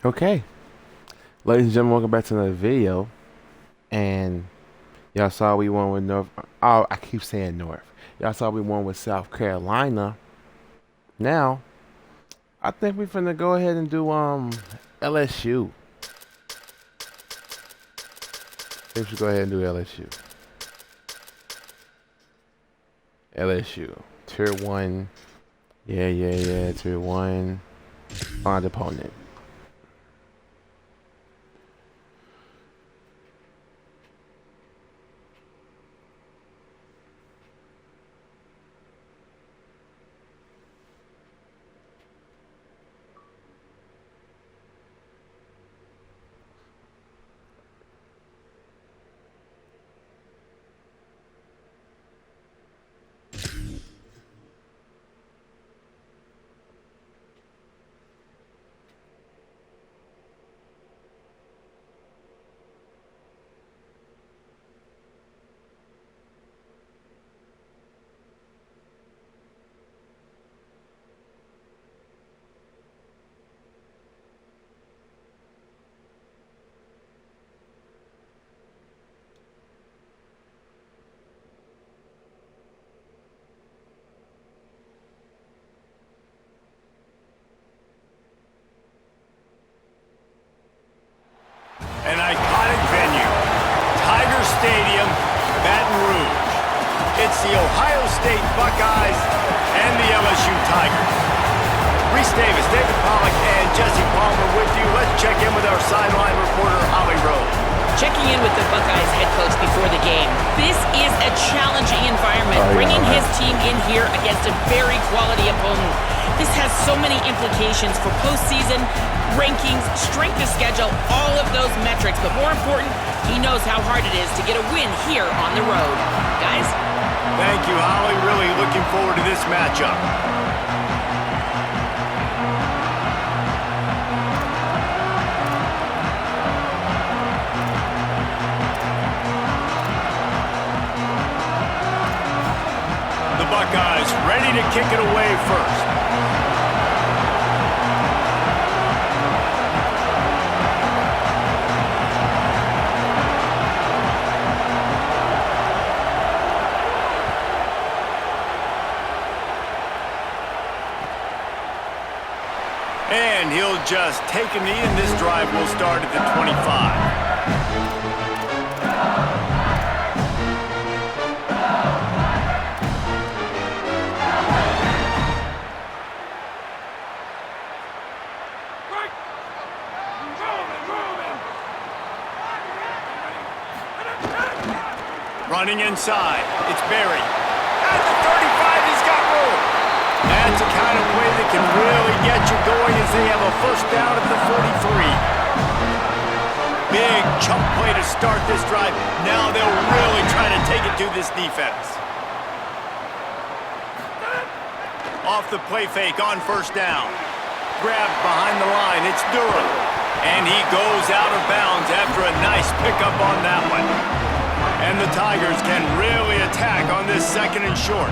Okay, ladies and gentlemen, welcome back to another video. And y'all saw we won with North. Oh, I keep saying North. Y'all saw we won with South Carolina. Now, I think we're finna go ahead and do LSU. We should go ahead and do LSU. LSU Tier 1. Yeah. Tier 1. Find opponent. An iconic venue, Tiger Stadium, Baton Rouge. It's the Ohio State Buckeyes and the LSU Tigers. Reese Davis, David Pollack, and Jesse Palmer with you. Let's check in with our sideline reporter, Holly Rose. Checking in with the Buckeyes head coach before the game. This is a challenging environment, bringing his team in here against a very quality opponent. This has so many implications for postseason, rankings, strength of schedule, all of those metrics. But more important, he knows how hard it is to get a win here on the road. Guys? Thank you, Holly. Really looking forward to this matchup. The Buckeyes ready to kick it away first. And he'll just take a knee, and this drive will start at the 25. Running inside, it's Barry. At the 35, he's got room. That's the kind of play that can really get you going as they have a first down at the 43. Big chunk play to start this drive. Now they'll really try to take it to this defense. Off the play fake on first down. Grabbed behind the line, it's Durham. And he goes out of bounds after a nice pickup on that one. And the Tigers can really attack on this second and short.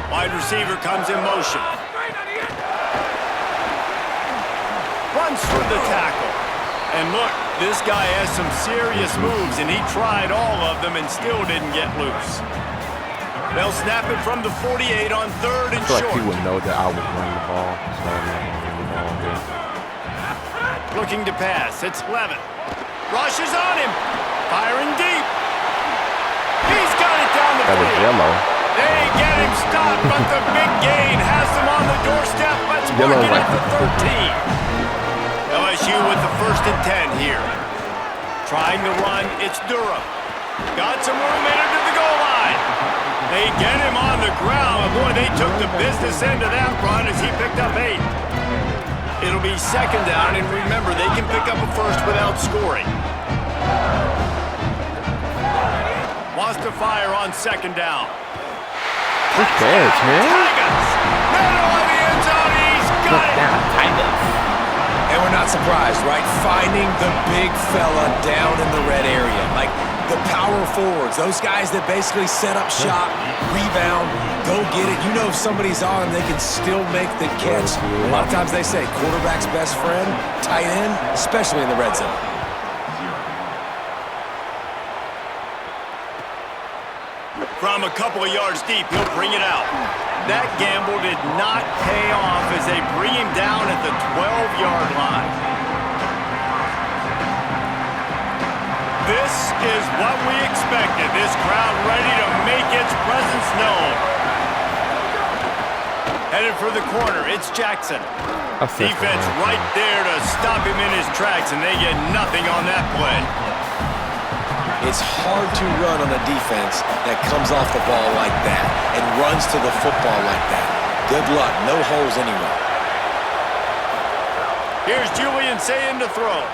Wide receiver comes in motion. Runs through the tackle. And look, this guy has some serious moves, and he tried all of them and still didn't get loose. They'll snap it from the 48 on third and short. I feel like he would know that I was running the ball, so I'm not running the ball here. Looking to pass, it's Levin. Rushes on him. Firing deep. He's got it down the field. That was yellow. They get him stopped, but the big gain has them on the doorstep. Let's mark it at the 13. LSU with the 1st and 10 here. Trying to run, it's Durham. Got some room in into the goal line. They get him on the ground. Boy, they took the business end of that run as he picked up 8. It'll be second down, and remember, they can pick up a first without scoring. Wants to fire on second down. Good catch, man. Tigers. Middle of the end zone. He's got it. And we're not surprised, right? Finding the big fella down in the red area. Like, The power forwards, those guys that basically set up shop, rebound, go get it. You know if somebody's on them, they can still make the catch. A lot of times they say quarterback's best friend, tight end, especially in the red zone. From a couple of yards deep, he'll bring it out. That gamble did not pay off as they bring him down at the 12-yard line. This is what we expected. This crowd ready to make its presence known. Headed for the corner, it's Jackson. Defense right there to stop him in his tracks, and they get nothing on that play. It's hard to run on a defense that comes off the ball like that and runs to the football like that. Good luck. No holes anywhere. Here's Julian saying to throw.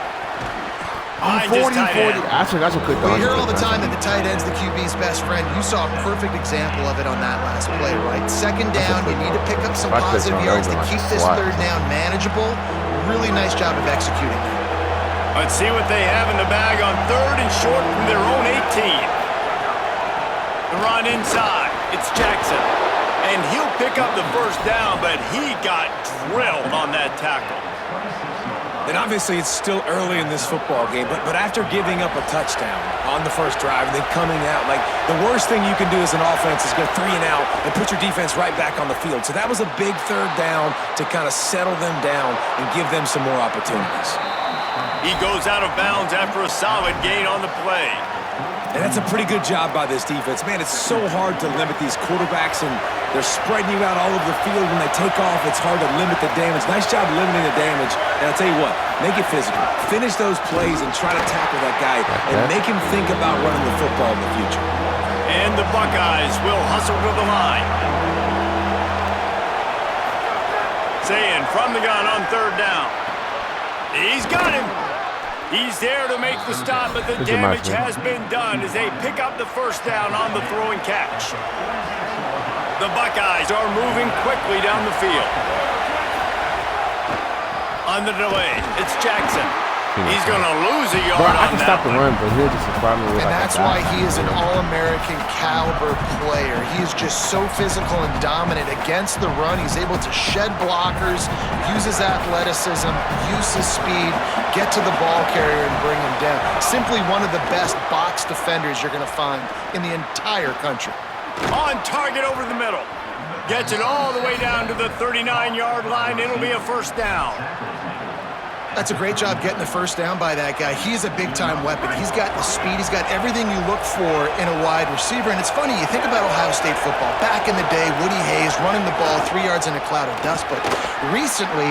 40. That's a good We hear all the time that the tight end's the QB's best friend. You saw a perfect example of it on that last play, right? Second down, you need to pick up some positive yards to keep this third down manageable. Really nice job of executing that. Let's see what they have in the bag on third and short from their own 18. The run inside. It's Jackson. And he'll pick up the first down, but he got drilled on that tackle. And obviously it's still early in this football game, but after giving up a touchdown on the first drive and then coming out, like the worst thing you can do as an offense is go 3 and out and put your defense right back on the field. So that was a big third down to kind of settle them down and give them some more opportunities. He goes out of bounds after a solid gain on the play. And that's a pretty good job by this defense. Man, it's so hard to limit these quarterbacks, and they're spreading you out all over the field. When they take off, it's hard to limit the damage. Nice job limiting the damage. And I'll tell you what, make it physical. Finish those plays and try to tackle that guy and make him think about running the football in the future. And the Buckeyes will hustle to the line. Saying from the gun on third down. He's got him. He's there to make the stop, but the damage has been done as they pick up the first down on the throw and catch. The Buckeyes are moving quickly down the field. On the delay, it's Jackson. He's going to lose a yard on that. I can stop the run, but he'll just surprise me with and that's why he is an All-American caliber player. He is just so physical and dominant against the run. He's able to shed blockers, use his athleticism, use his speed, get to the ball carrier and bring him down. Simply one of the best box defenders you're going to find in the entire country. On target over the middle. Gets it all the way down to the 39-yard line. It'll be a first down. That's a great job getting the first down by that guy. He is a big-time weapon. He's got the speed. He's got everything you look for in a wide receiver. And it's funny, you think about Ohio State football. Back in the day, Woody Hayes running the ball 3 yards in a cloud of dust. But recently,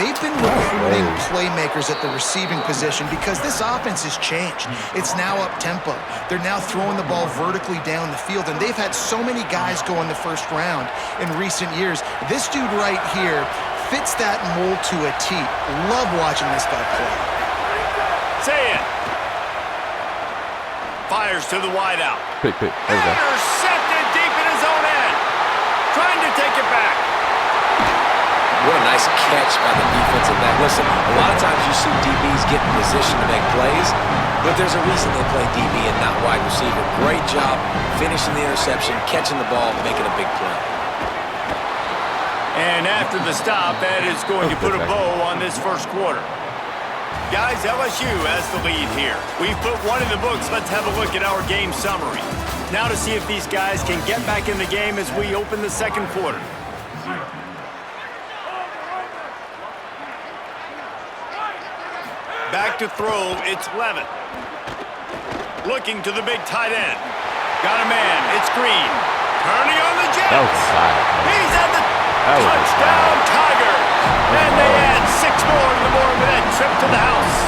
they've been recruiting playmakers at the receiving position because this offense has changed. It's now up-tempo. They're now throwing the ball vertically down the field. And they've had so many guys go in the first round in recent years. This dude right here fits that mold to a T. Love watching this guy play. Say it. Fires to the wideout. Pick. Intercepted deep in his own end. Trying to take it back. What a nice catch by the defensive back. Listen, a lot of times you see DBs get in position to make plays, but there's a reason they play DB and not wide receiver. Great job finishing the interception, catching the ball, making a big play. And after the stop, that is going to put a bow on this first quarter. Guys, LSU has the lead here. We've put one in the books. Let's have a look at our game summary. Now to see if these guys can get back in the game as we open the second quarter. Back to throw, it's Levin. Looking to the big tight end. Got a man, it's Green. Turning on the Jets. He's at the touchdown, Tigers. And they add 6 more in the morning with that trip to the house.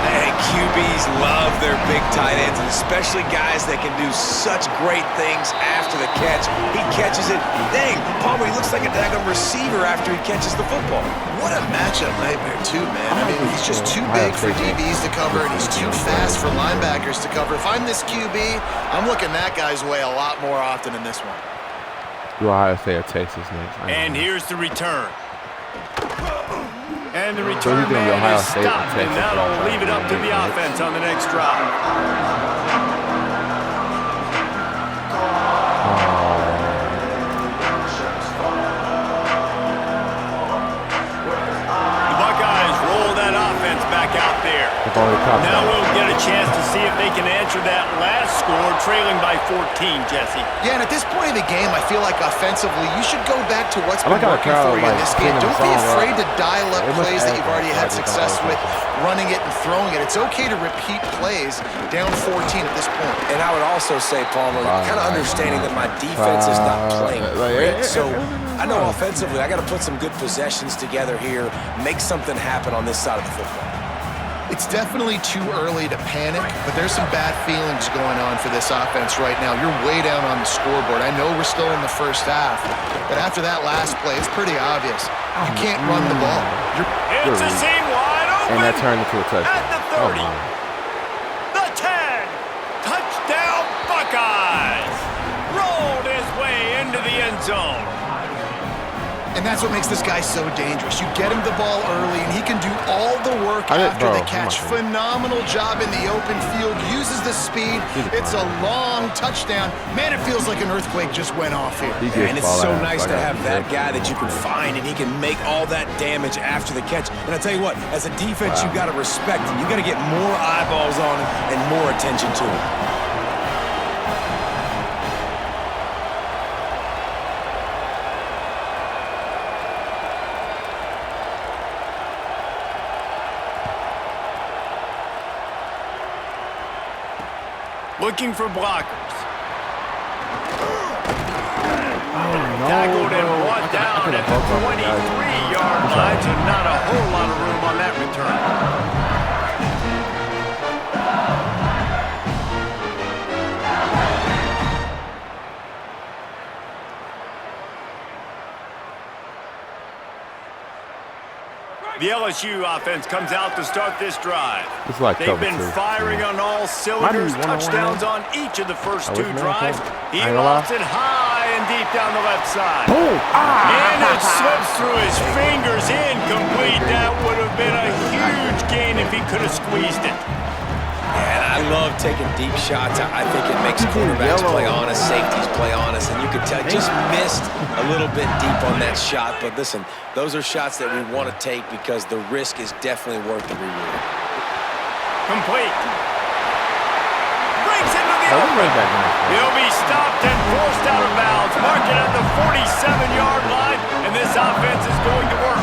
Hey, QBs love their big tight ends, and especially guys that can do such great things after the catch. He catches it. Dang, Palmer, he looks like a daggone receiver after he catches the football. What a matchup nightmare, too, man. I mean, he's just too big for DBs to cover, and he's too fast for linebackers to cover. If I'm this QB, I'm looking that guy's way a lot more often than this one. Do Ohio State or Texas next? And here's the return. And the So return he's gonna be man Ohio is State, stopped, and Texas, that'll leave it up to the Texas. offense on the next drive. The Buckeyes roll that offense back out there. Now we'll get a chance to see if they can answer that last score, trailing by 14, Jesse. Yeah, and at this point in the game, I feel like offensively, you should go back to what's I been like how the working crowd, for you in like, this game. singing the Don't be song, afraid right? to dial up It must plays that act you've already like had it's success all with, over. running it and throwing it. It's okay to repeat plays down 14 at this point. And I would also say, Palmer, kind of understanding that my defense is not playing great. So I know offensively, I got to put some good possessions together here, make something happen on this side of the football. It's definitely too early to panic, but there's some bad feelings going on for this offense right now. You're way down on the scoreboard. I know we're still in the first half, but after that last play, it's pretty obvious. You can't run the ball. It's a seam wide open. And that turned into a touchdown. At the 30. The 10. Touchdown, Buckeyes. Rolled his way into the end zone. And that's what makes this guy so dangerous. You get him the ball early, and he can do all the work after the catch. Phenomenal job in the open field. Uses the speed. It's a long touchdown. Man, it feels like an earthquake just went off here. And it's so nice to have that guy that you can find, and he can make all that damage after the catch. And I tell you what, as a defense, you got to respect him. You got to get more eyeballs on him and more attention to him. Looking for blockers. Tackled and brought down at the 23-yard line, so not a whole lot of room on that return. The LSU offense comes out to start this drive. Like they've been firing on all cylinders, touchdowns on each of the first two drives. He lofts it high and deep down the left side. And it slips through his fingers, incomplete. That would have been a huge gain if he could have squeezed it. And I love taking deep shots. I think it makes quarterbacks play honest, safeties play honest, and you could tell just missed a little bit deep on that shot. But listen, those are shots that we want to take because the risk is definitely worth the reward. Complete. Breaks into the open. He'll be stopped and forced out of bounds. Mark it at the 47-yard line, and this offense is going to work.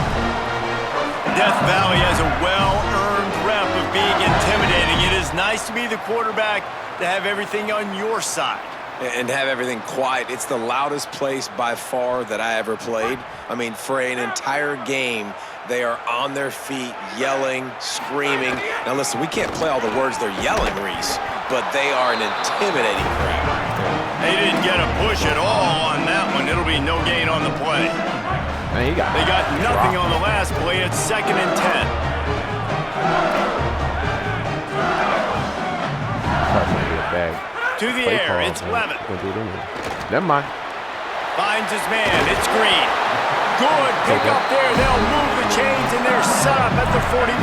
Death Valley has a well-earned rep of being intimidating. It is nice to be the quarterback, to have everything on your side. And have everything quiet. It's the loudest place by far that I ever played. I mean, for an entire game, they are on their feet, yelling, screaming. Now listen, we can't play all the words they're yelling, Reese, but they are an intimidating crowd. They didn't get a push at all on that one. It'll be no gain on the play. Man, they got nothing on the last play. It's 2nd and 10. To the air, it's Levitt. Never mind. Finds his man, it's Green. Good pick up there. They'll move the chains, and they're set up at the 41.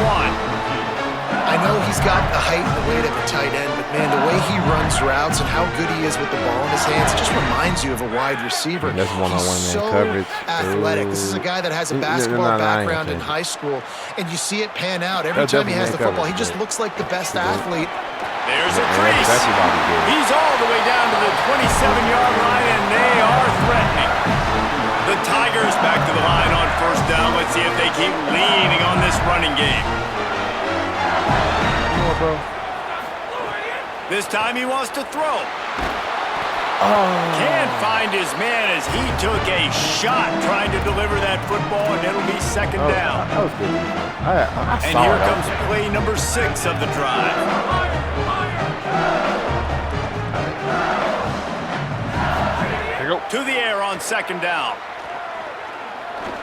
I know he's got the height and the weight of a tight end, but man, the way he runs routes and how good he is with the ball in his hands, it just reminds you of a wide receiver. That's one-on-one He's man so coverage. athletic. This is a guy that has a basketball background in high school, and you see it pan out. Every time he has the football, he just looks like the best athlete. There's a crease. He's all the way down to the 27-yard line, and they are threatening. The Tigers back to the line on first down. Let's see if they keep leaning on this running game. This time he wants to throw. Can't find his man as he took a shot trying to deliver that football, and it'll be 2nd down. That was good. And here comes play number 6 of the drive. To the air on 2nd down.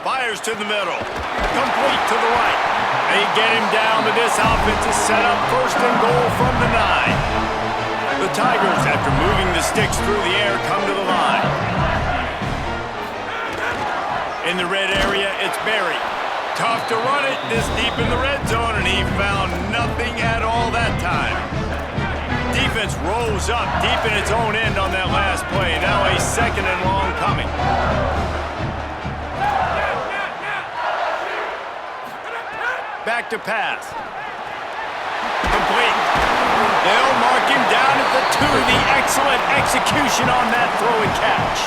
Fires to the middle. Complete to the right. They get him down, but this offense is set up 1st and goal from the 9. The Tigers, after moving the sticks through the air, come to the line. In the red area, it's Barry. Tough to run it this deep in the red zone, and he found nothing at all that time. Defense rose up deep in its own end on that last play. Now a 2nd and long coming. Back to pass. Complete. They'll mark him down at the 2. The excellent execution on that throw and catch.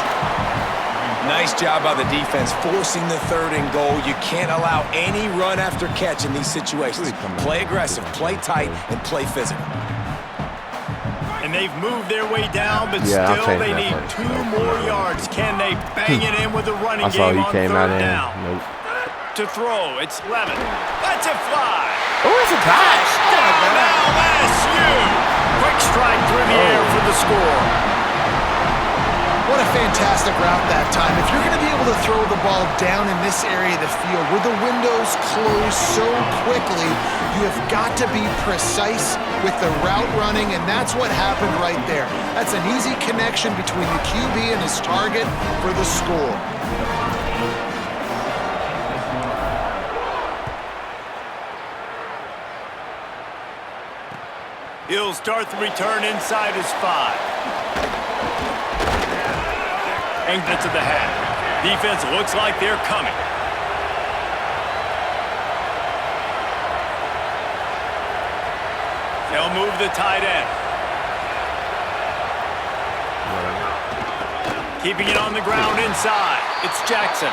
Nice job by the defense forcing the 3rd and goal. You can't allow any run after catch in these situations. Play aggressive, play tight, and play physical. And they've moved their way down, but still they need 2 more yards. Can they bang it in with a running game on 3rd down? Nope. To throw, it's Levin. Let's it fly. Oh, it's a touch. Now LSU. Quick strike through the air for the score. What a fantastic route that time. If you're going to be able to throw the ball down in this area of the field where the windows close so quickly, you have got to be precise with the route running, and that's what happened right there. That's an easy connection between the QB and his target for the score. He'll start the return inside his 5. And get to the half. Defense looks like they're coming. They'll move the tight end. Keeping it on the ground inside. It's Jackson.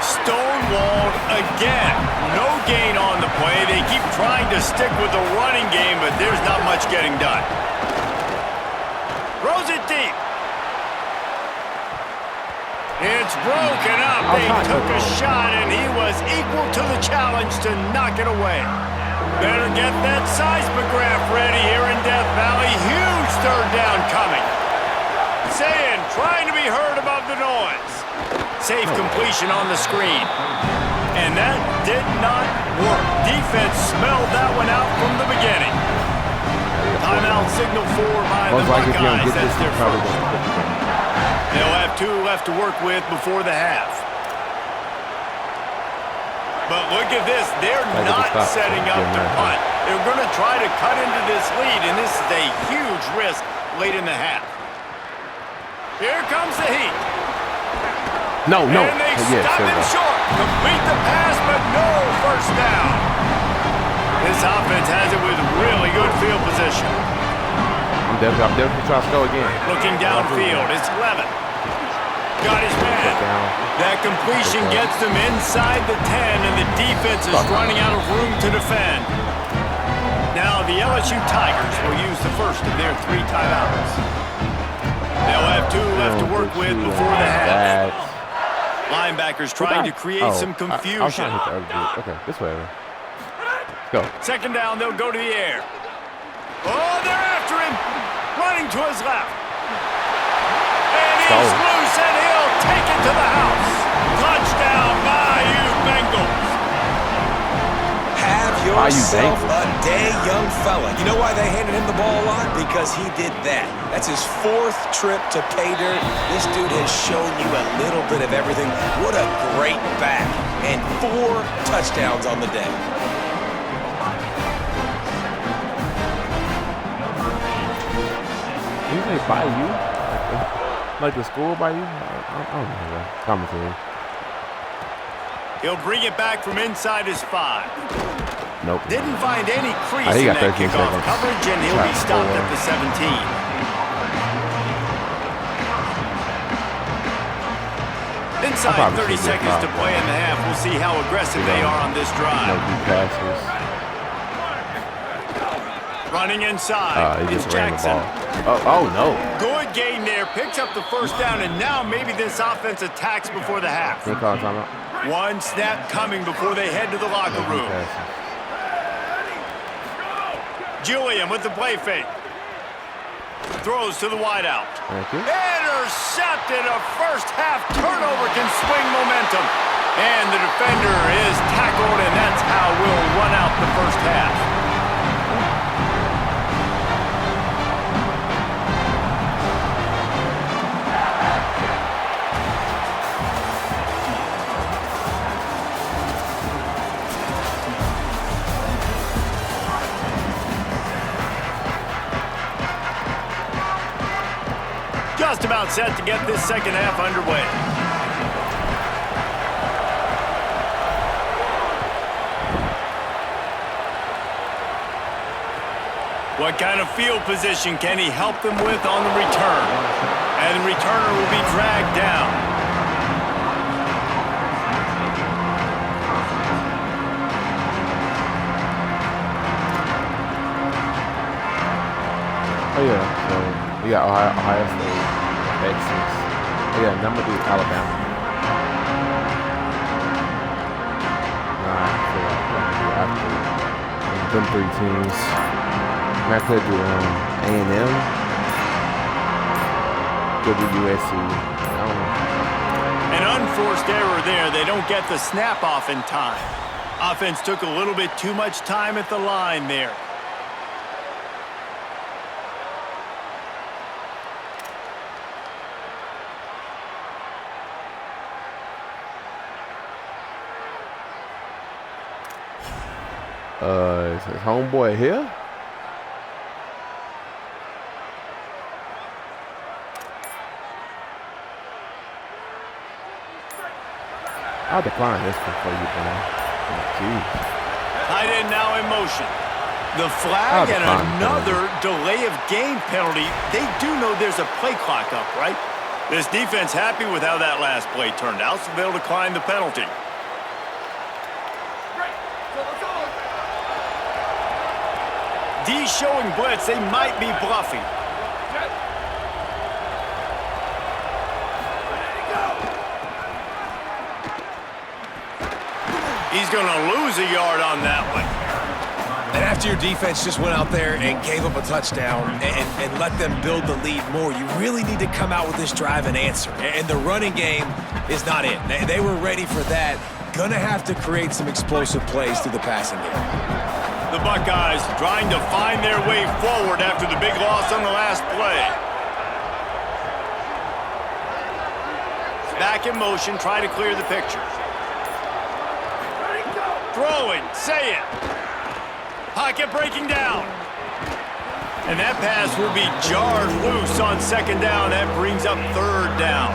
Stonewalled again. No gain on the play. They keep trying to stick with the running game, but there's not much getting done. Throws it deep. It's broken up. They took a shot, and he was equal to the challenge to knock it away. Better get that seismograph ready here in Death Valley. Huge 3rd down coming. Saying, trying to be heard above the noise. Safe completion on the screen. And that did not work. Defense smelled that one out from the beginning. Timeout signal forward by the Buckeyes. That's their first. They'll have 2 left to work with before the half. But look at this. They're not setting up to punt. They're going to try to cut into this lead, and this is a huge risk late in the half. Here comes the heat. No. And they stop him short. Complete the pass, but no first down. This offense has it with really good field position. I'm definitely trying to go again. Looking downfield, it's Levin. Got his man. That completion gets them inside the 10, and the defense is running out of room to defend. Now the LSU Tigers will use the first of their 3 timeouts. They'll have 2 left to work with before the half. Linebackers trying to create some confusion. Okay, this way. Let's go. 2nd down, they'll go to the air. Oh, they're after him. Running to his left. And he's loose, and he'll take it to the house. Touchdown, Bayou Bengals. Have yourself a day, young fella. You know why they handed him the ball a lot? Because he did that. That's his 4th trip to pay dirt. This dude has shown you a little bit of everything. What a great back. And 4 touchdowns on the day. You say by you? Like the school by you? I don't know. Commentary. He'll bring it back from inside his 5. Nope. Didn't find any crease in that kickoff coverage, and he'll be stopped at the 17. Inside 30 seconds to play in the half. We'll see how aggressive they are on this drive. No deep passes. Running inside. He It's just ran the Jackson. ball. Oh, no. Good gain there. Picks up the first down, and now maybe this offense attacks before the half. Good call, timeout. 1 snap coming before they head to the locker room. Julian with the play fake. Throws to the wideout. Intercepted. A first half turnover can swing momentum. And the defender is tackled, and that's how we'll run out the first half. just about set to get this second half underway. What kind of field position can he help them with on the return? And the returner will be dragged down. Oh yeah, so we got Ohio State, Texas. Oh yeah, number 3 Alabama. Nah, I feel like after them 3 teams. I could do A&M. Could do USC. I don't know. An unforced error there. They don't get the snap off in time. Offense took a little bit too much time at the line there. Is his homeboy here? I'll decline this one for you, man. Jeez. Tight end now in motion. The flag and another delay of game penalty. They do know there's a play clock up, right? This defense happy with how that last play turned out, so they'll decline the penalty. D showing blitz. They might be bluffing. He's going to lose a yard on that one. And after your defense just went out there and gave up a touchdown and let them build the lead more, you really need to come out with this drive and answer. And the running game is not it. They were ready for that. Gonna have to create some explosive plays through the passing game. The Buckeyes trying to find their way forward after the big loss on the last play. Back in motion, try to clear the picture. Throwing, say it. Pocket breaking down. And that pass will be jarred loose on second down. That brings up third down.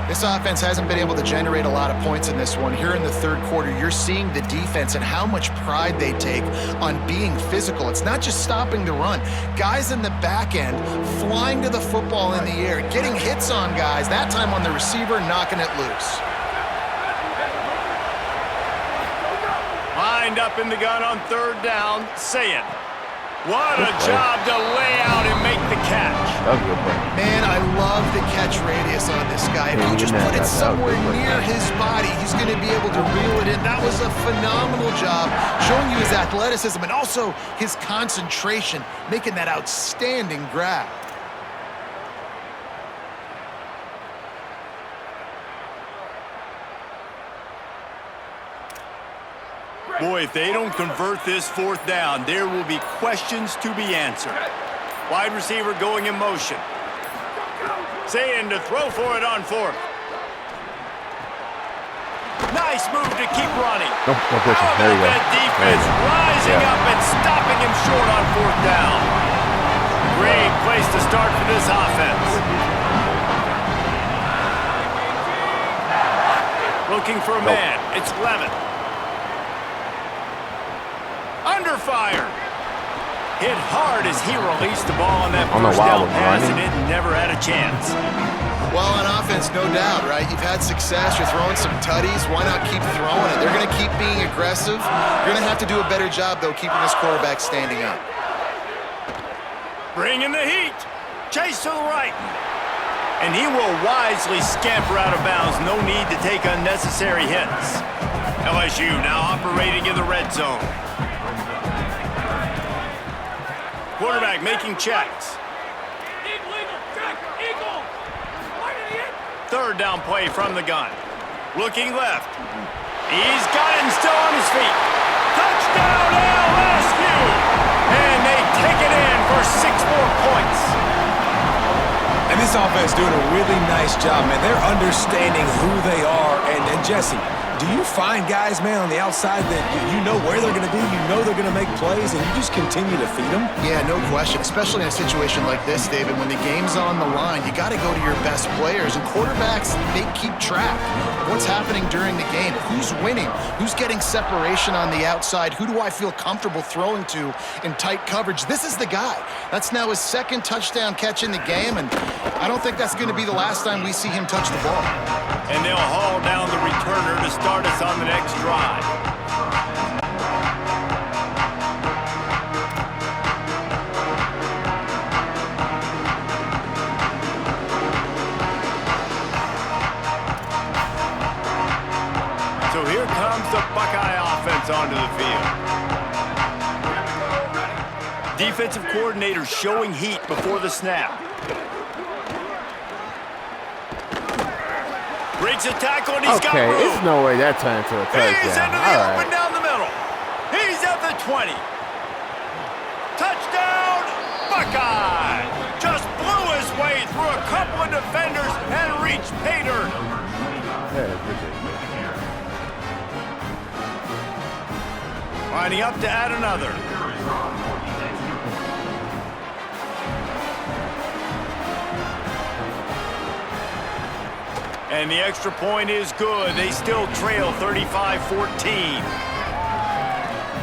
This offense hasn't been able to generate a lot of points in this one. Here in the third quarter, you're seeing the defense and how much pride they take on being physical. It's not just stopping the run. Guys in the back end flying to the football in the air, getting hits on guys, that time on the receiver, knocking it loose. Lined up in the gun on third down, saying, what a job to lay out and make the catch. Man, I love the catch radius on this guy. If you just put it somewhere near his body, he's going to be able to reel it in. That was a phenomenal job, showing you his athleticism and also his concentration, making that outstanding grab. Boy, if they don't convert this fourth down, there will be questions to be answered. Wide receiver going in motion. Saying to throw for it on fourth. Nice move to keep running. No pushing. How There you about go. that defense rising up and stopping him short on fourth down? Great place to start for this offense. Looking for a man. It's Levin. Under fire. Hit hard as he released the ball on that first down pass, and it never had a chance. Well, on offense, no doubt, right? You've had success. You're throwing some tutties. Why not keep throwing it? They're going to keep being aggressive. You're going to have to do a better job, though, keeping this quarterback standing up. Bringing the heat. Chase to the right. And he will wisely scamper out of bounds. No need to take unnecessary hits. LSU now operating in the red zone. Quarterback making checks. Third down play from the gun. Looking left. He's got him still on his feet. Touchdown LSU! And they take it in for 6 more points. And this offense doing a really nice job, man. They're understanding who they are. And Jesse, Do you find guys, man, on the outside that you know where they're going to be, you know they're going to make plays, and you just continue to feed them? Yeah, no question, especially in a situation like this, David. When the game's on the line, you got to go to your best players, and quarterbacks, they keep track of what's happening during the game. Who's winning? Who's getting separation on the outside? Who do I feel comfortable throwing to in tight coverage? This is the guy. That's now his second touchdown catch in the game, and I don't think that's going to be the last time we see him touch the ball. And they'll haul down the returner to start us on the next drive. So here comes the Buckeye offense onto the field. Defensive coordinator showing heat before the snap. Breaks a tackle and he's got room. There's no way that turned into a touchdown. He's into the open down the middle. He's at the 20. Touchdown, Buckeye! Just blew his way through a couple of defenders and reached pay dirt. Lining up to add another. And the extra point is good. They still trail 35-14.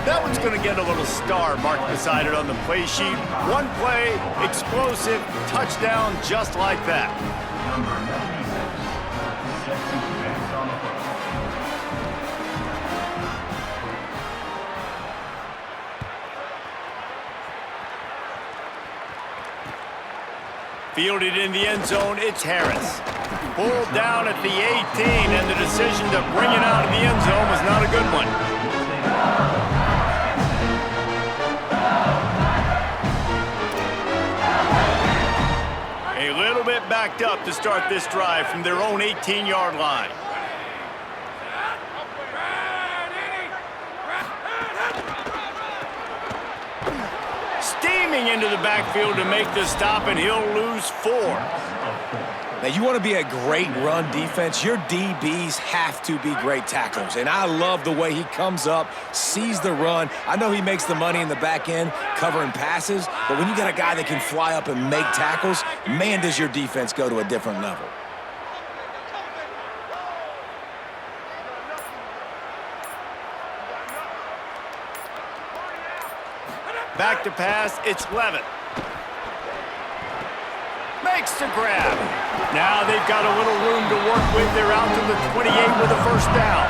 That one's going to get a little star marked beside it on the play sheet. One play, explosive, touchdown, just like that. Fielded in the end zone, it's Harris. Pulled down at the 18, and the decision to bring it out of the end zone was not a good one. A little bit backed up to start this drive from their own 18-yard line. Steaming into the backfield to make the stop, and he'll lose 4. Now, you want to be a great run defense, your DBs have to be great tacklers. And I love the way he comes up, sees the run. I know he makes the money in the back end covering passes, but when you got a guy that can fly up and make tackles, man, does your defense go to a different level. Back to pass, it's Levitt. Makes the grab. Now they've got a little room to work with. They're out to the 28 with a first down.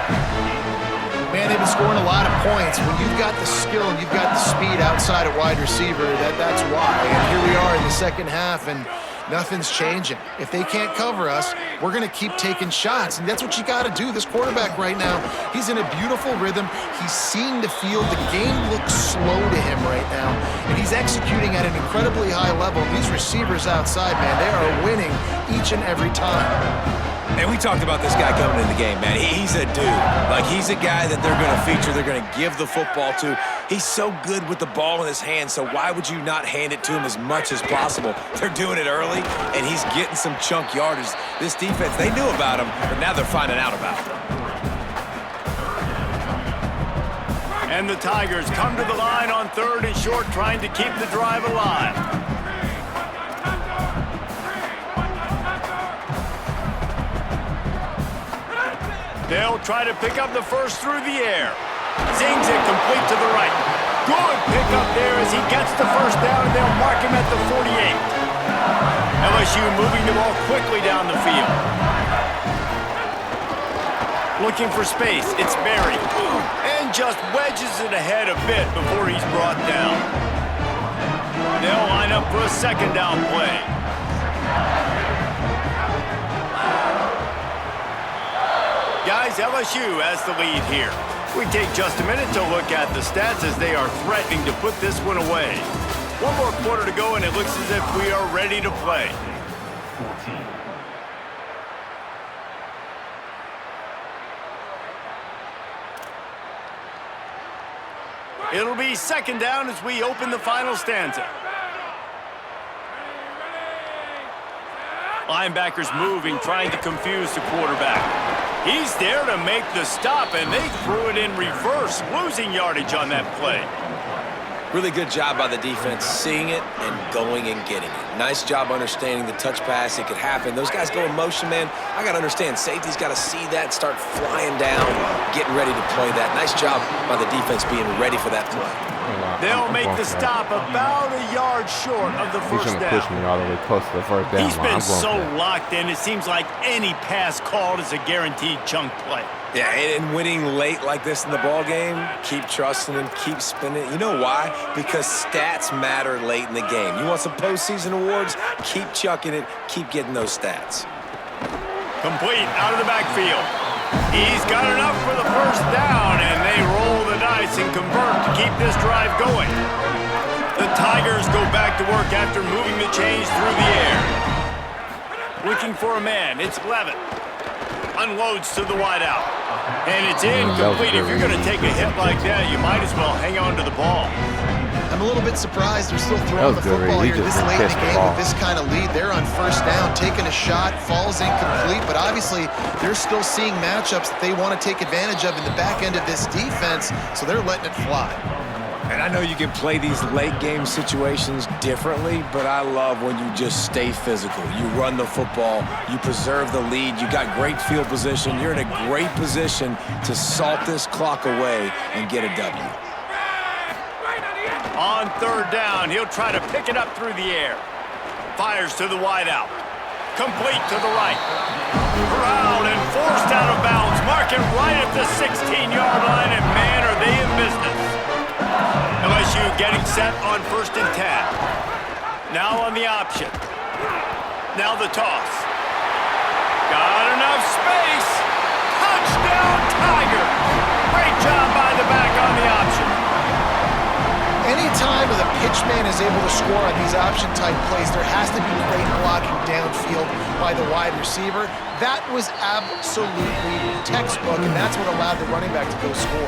Man, they've been scoring a lot of points. When you've got the skill and you've got the speed outside at wide receiver, that's why. And here we are in the second half, and nothing's changing. If they can't cover us, we're going to keep taking shots, and that's what you got to do. This quarterback right now, he's in a beautiful rhythm. He's seeing the field. The game looks slow to him right now, and he's executing at an incredibly high level. These receivers outside, man, they are winning each and every time. And we talked about this guy coming in the game, man. He's a dude. Like, he's a guy that they're going to feature, they're going to give the football to. He's so good with the ball in his hands, so why would you not hand it to him as much as possible? They're doing it early, and he's getting some chunk yardage. This defense, they knew about him, but now they're finding out about him. And the Tigers come to the line on 3rd and short, trying to keep the drive alive. They'll try to pick up the first through the air. Zings it complete to the right. Good pickup there as he gets the first down, and they'll mark him at the 48. LSU moving the ball quickly down the field. Looking for space, it's Berry. And just wedges it ahead a bit before he's brought down. They'll line up for a second down play. Guys, LSU has the lead here. We take just a minute to look at the stats as they are threatening to put this one away. One more quarter to go, and it looks as if we are ready to play. 14. It'll be second down as we open the final stanza. Linebackers moving, trying to confuse the quarterback. He's there to make the stop, and they threw it in reverse, losing yardage on that play. Really good job by the defense, seeing it and going and getting it. Nice job understanding the touch pass. It could happen. Those guys go in motion, man. I got to understand, safety's got to see that, start flying down, getting ready to play that. Nice job by the defense being ready for that play. They'll make the stop about a yard short of the first down. He's going to push me all the way close to the first down. He's been so locked in, it seems like any pass called is a guaranteed chunk play. Yeah, and winning late like this in the ball game, keep trusting him, keep spinning. You know why? Because stats matter late in the game. You want some postseason awards? Keep chucking it, keep getting those stats. Complete out of the backfield. He's got enough for the first down, and they roll the dice and convert to keep this drive going. The Tigers go back to work after moving the chains through the air. Looking for a man, it's Levitt. Unloads to the wideout. And it's incomplete. If you're going to take a hit like that, you might as well hang on to the ball. I'm a little bit surprised they're still throwing the football here this late in the game with this kind of lead. They're on first down, taking a shot, falls incomplete, but obviously they're still seeing matchups that they want to take advantage of in the back end of this defense, so they're letting it fly. And I know you can play these late game situations differently, but I love when you just stay physical. You run the football, you preserve the lead, you got great field position, you're in a great position to salt this clock away and get a W. On third down, he'll try to pick it up through the air. Fires to the wideout. Complete to the right. Corralled and forced out of bounds. Mark it right at the 16-yard line, and man, are they in business. LSU getting set on 1st and 10. Now on the option. Now the toss. Got enough space. Touchdown, Tigers. Great job by the back on the option. Anytime the pitchman is able to score on these option-type plays, there has to be great blocking downfield by the wide receiver. That was absolutely textbook, and that's what allowed the running back to go score.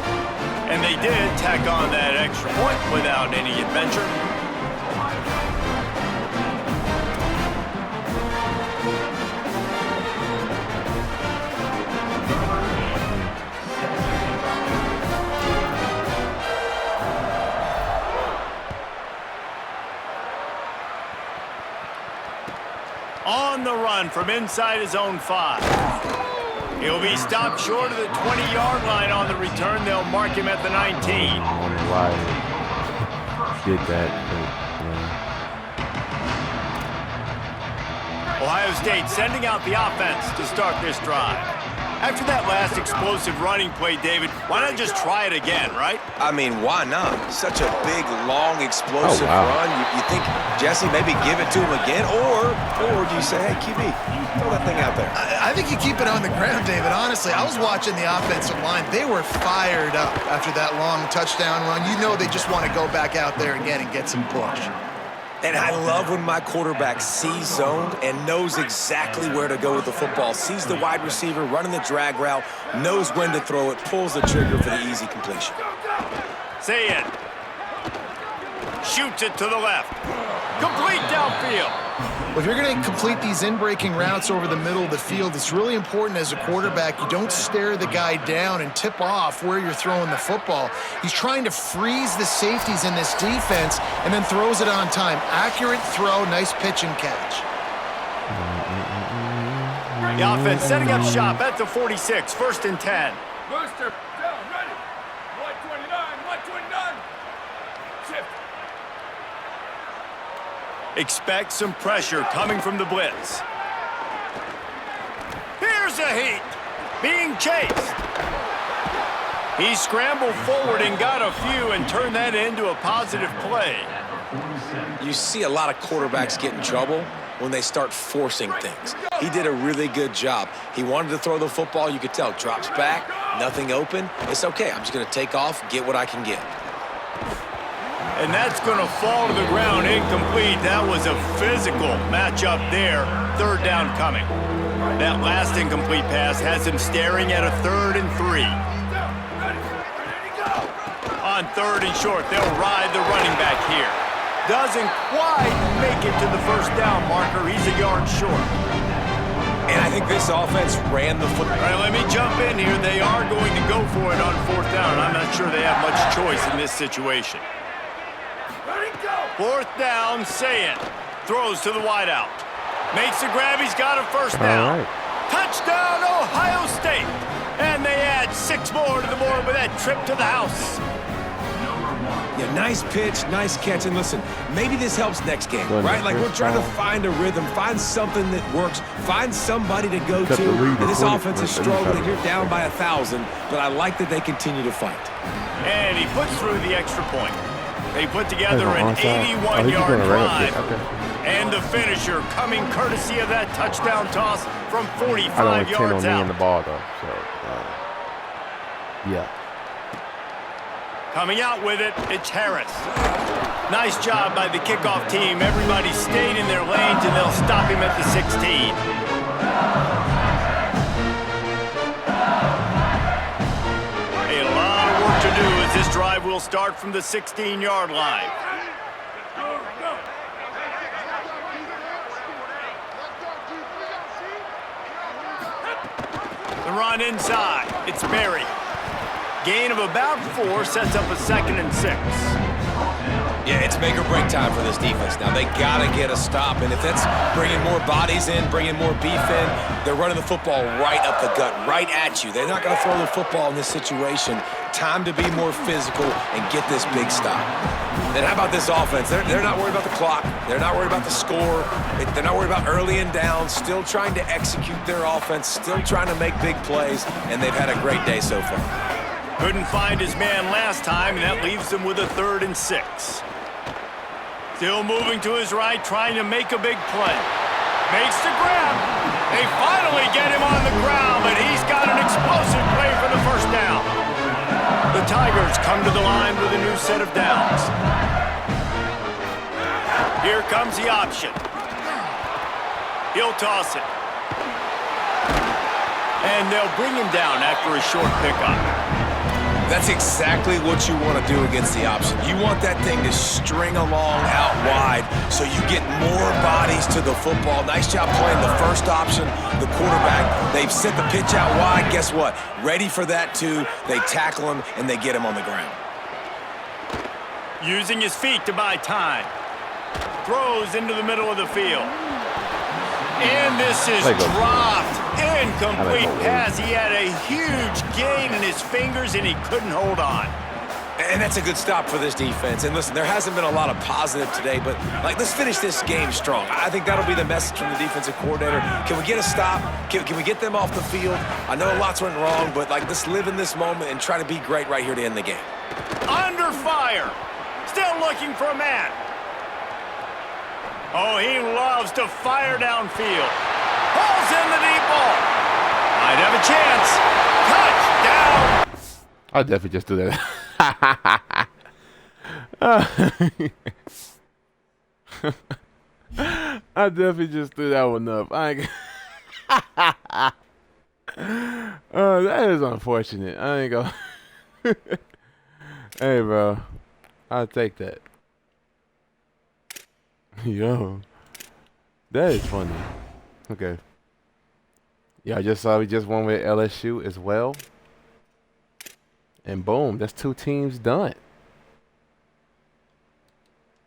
And they did tack on that extra point without any adventure. On the run from inside his own 5. He'll be stopped short of the 20-yard line on the return. They'll mark him at the 19. On the line. Get that. Yeah. Ohio State sending out the offense to start this drive. After that last explosive running play, David, why not just try it again, right? I mean, why not? Such a big, long, explosive run. You think, Jesse, maybe give it to him again? Or do you say, hey, QB, throw that thing out there? I think you keep it on the ground, David. Honestly, I was watching the offensive line. They were fired up after that long touchdown run. You know they just want to go back out there again and get some push. And I love when my quarterback sees zoned and knows exactly where to go with the football. Sees the wide receiver running the drag route, knows when to throw it, pulls the trigger for the easy completion. Say it. Shoots it to the left. Complete downfield. Well, if you're going to complete these in-breaking routes over the middle of the field, it's really important as a quarterback you don't stare the guy down and tip off where you're throwing the football. He's trying to freeze the safeties in this defense and then throws it on time. Accurate throw, nice pitch and catch. The offense setting up shop at the 46, 1st and 10. Booster, down, ready. 129, shift. Expect some pressure coming from the blitz. Here's a heat. Being chased. He scrambled forward and got a few and turned that into a positive play. You see a lot of quarterbacks get in trouble when they start forcing things. He did a really good job. He wanted to throw the football. You could tell. Drops back, nothing open. It's okay. I'm just going to take off, get what I can get. And that's going to fall to the ground incomplete. That was a physical matchup there. 3rd down coming. That last incomplete pass has him staring at a 3rd and 3. On 3rd and short, they'll ride the running back here. Doesn't quite make it to the 1st down marker. He's a yard short. And I think this offense ran the football. All right, let me jump in here. They are going to go for it on 4th down. I'm not sure they have much choice in this situation. Ready, go. 4th down, say it. Throws to the wideout. Makes the grab. He's got a 1st down. All right. Touchdown, Ohio State. And they add 6 more to the board with that trip to the house. Yeah, nice pitch, nice catch. And listen, maybe this helps next game, Well, right? Like, we're first trying to down. find a rhythm, find something that works, find somebody to go Cut to. the lead And this to 40. offense is That's what you struggling. got. You're down by 1,000, but I like that they continue to fight. And he puts through the extra point. They put together Hey, an onside. Oh, he's just 81-yard going to run drive. it. Okay. And the finisher coming courtesy of that touchdown toss from I don't 45 intend on yards me in out. the ball though. So yeah. Coming out with it, it's Harris. Nice job by the kickoff team. Everybody stayed in their lanes, and they'll stop him at the 16. A lot of work to do as this drive will start from the 16-yard line. The run inside. It's Berry. Gain of about 4 sets up a 2nd and 6. Yeah, it's make or break time for this defense. Now, they got to get a stop, and if that's bringing more bodies in, bringing more beef in, they're running the football right up the gut, right at you. They're not going to throw the football in this situation. Time to be more physical and get this big stop. Then how about this offense? They're not worried about the clock. They're not worried about the score. They're not worried about early and down. Still trying to execute their offense, still trying to make big plays, and they've had a great day so far. Couldn't find his man last time, and that leaves him with a 3rd and 6. Still moving to his right, trying to make a big play. Makes the grab. They finally get him on the ground, but he's got an explosive play for the 1st down. The Tigers come to the line with a new set of downs. Here comes the option. He'll toss it. And they'll bring him down after a short pickup. That's exactly what you want to do against the option. You want that thing to string along out wide so you get more bodies to the football. Nice job playing the 1st option, the quarterback. They've sent the pitch out wide. Guess what? Ready for that, too. They tackle him, and they get him on the ground. Using his feet to buy time. Throws into the middle of the field. And this is dropped. Incomplete pass. He had a huge gain in his fingers, and he couldn't hold on. And that's a good stop for this defense. And listen, there hasn't been a lot of positive today, but, like, let's finish this game strong. I think that'll be the message from the defensive coordinator. Can we get a stop? Can we get them off the field? I know lots went wrong, but, like, let's live in this moment and try to be great right here to end the game. Under fire. Still looking for a man. Oh, he loves to fire downfield. Pulls in the deep ball. Might have a chance. Touchdown. I'll definitely just do that. I definitely just threw that one up. I ain't that is unfortunate. I ain't gonna. Hey, bro. I'll take that. Yo. That is funny. Okay. Yeah, I just saw we just won with LSU as well. And boom, that's 2 teams done.